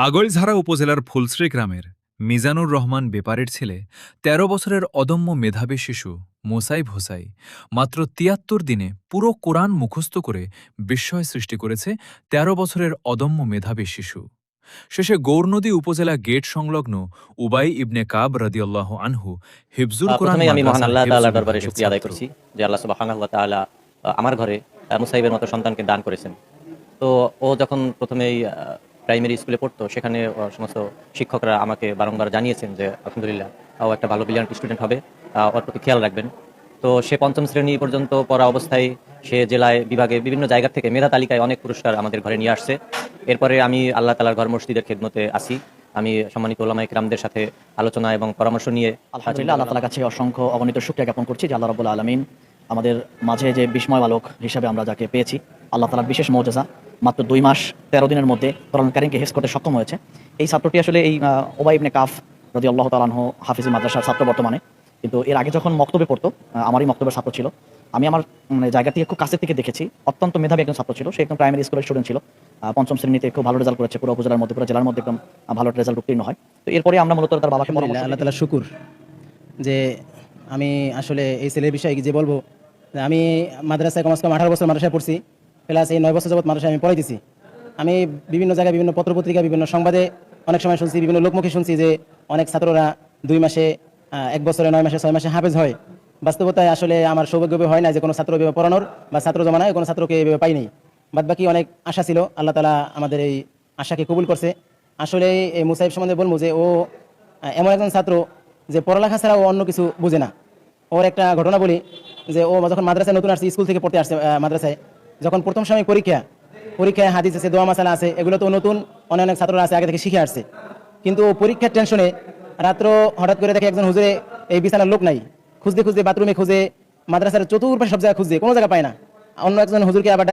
আগৈলঝাড়া উপজেলার ফুলশ্রী গ্রামের মিজানুর রহমান বেপারের ছেলে ১৩ বছরের অদম্য মেধাবী শিশু মোসাইব হোসাই মাত্র ৭৩ দিনে পুরো কোরআন মুখস্থ করে বিস্ময় সৃষ্টি করেছে ১৩ বছরের অদম্য মেধাবী শিশু। শেষে গৌরনদী উপজেলা গেট সংলগ্ন উবাই ইবনে কাব রাদিয়াল্লাহু আনহু হিফজুল কোরআন প্রথমেই আমি মহান মাদ্রাসার আল্লাহ হিফজ তাআলার দরবারে বিভাগের শুকরিয়া আদায় ছাত্র। করছি যে আল্লাহ সুবহানাহু ওয়া তাআলা আমার ঘরে মুসাইবের মতো সন্তানকে দান করেছেন। তো ও যখন প্রথমেই প্রাইমারি স্কুলে পড়তো সেখানে সমস্ত শিক্ষকরা আমাকে বারংবার জানিয়েছেন যে আলহামদুলিল্লাহ ও একটা ভালো ব্রিলিয়ান্ট স্টুডেন্ট হবে, ওর প্রতি খেয়াল রাখবেন। তো সে পঞ্চম শ্রেণী পর্যন্ত পড়া অবস্থায় সে জেলায় বিভাগে বিভিন্ন জায়গা থেকে মেধা তালিকায় অনেক পুরস্কার আমাদের ঘরে নিয়ে আসছে। এরপরে আমি আল্লাহ তাআলার ঘর মসজিদের খেদমতে আসি। আমি সম্মানিত ওলামায়ে কিরামদের সাথে আলোচনা এবং পরামর্শ নিয়ে আলহামদুলিল্লাহ আল্লাহ তাআলার কাছে অসংখ্য অগণিত শুকরিয়া জ্ঞাপন করছি যে আল্লাহ রাব্বুল আলামিন আমাদের মাঝে যে বিস্ময় বালক হিসাবে আমরা যাকে পেয়েছি, আল্লাহ তাআলার বিশেষ মওজেজা। মাত্র ২ মাস ১৩ দিনের মধ্যে কোরআন কারীমকে হিফজ করতে সক্ষম হয়েছে। এই ছাত্রটি আসলে এই উবাই ইবনে কাফ রাদিয়াল্লাহু তাআলা আনহু হাফিজি মাদ্রাসার ছাত্র বর্তমানে। কিন্তু এর আগে যখন মক্তবে পড়তো, আমারই মক্তবের ছাত্র ছিল। আমি আমার জায়গা থেকে খুব কাছের থেকে দেখেছি, অত্যন্ত মেধাবী একজন ছাত্র ছিল। সে একদম প্রাইমারি স্কুলের স্টুডেন্ট ছিল। পঞ্চম শ্রেণীতে খুব ভালো রেজাল্ট করেছে, পুরো উপজেলার মধ্যে, পুরো জেলার মধ্যে একদম ভালো রেজাল্ট উত্তীর্ণ হয়। তো এরপরে আমরা মূলত তার বাবাকে পরামর্শ আল্লাহ তাআলা শুকুর যে আমি আসলে এই ছেলের বিষয়ে যে বলবো, আমি মাদ্রাসায় কমসে কম 18 বছর মাদ্রাসায় পড়ছি, প্লাস এই 9 বছর যাবত মাদ্রাসায় আমি পড়াইতেছি। আমি বিভিন্ন জায়গায়, বিভিন্ন পত্রপত্রিকা, বিভিন্ন সংবাদে অনেক সময় শুনছি, বিভিন্ন লোকমুখে শুনছি যে অনেক ছাত্ররা 2 মাসে, 1 বছরে, 9 মাসে, 6 মাসে হাফেজ হয়। বাস্তবতায় আসলে আমার সৌভাগ্য হয় না যে কোনো ছাত্র এভাবে পড়ানোর, বা ছাত্র জমানায় কোনো ছাত্রকে এভাবে পাইনি। বাদ বাকি অনেক আশা ছিল, আল্লাহ তাআলা আমাদের এই আশাকে কবুল করছে। আসলে এই মুসাইব সম্বন্ধে বলবো যে ও এমন একজন ছাত্র যে পড়ালেখা ছাড়া ও অন্য কিছু বুঝে না। ওর একটা ঘটনা বলি যে ও যখন মাদ্রাসায় নতুন আসছে, স্কুল থেকে পড়তে আসছে মাদ্রাসায়, যখন প্রথম সময় পরীক্ষায় হাদিস আছে, দোয়া মাসালা আছে, এগুলো তো নতুন অনেক অনেক ছাত্ররা আছে আগে থেকে শিখে আসছে। কিন্তু ও পরীক্ষার টেনশনে রাত্র হঠাৎ করে দেখে একজন হুজুরে এই বিছানার লোক নাই, খুঁজতে খুঁজতে বাথরুমে খুঁজে, মাদ্রাসার চতুর্পাশে সব জায়গায় খুঁজে, কোনো জায়গা পায় না। অন্য একজন হুজুরকে আবার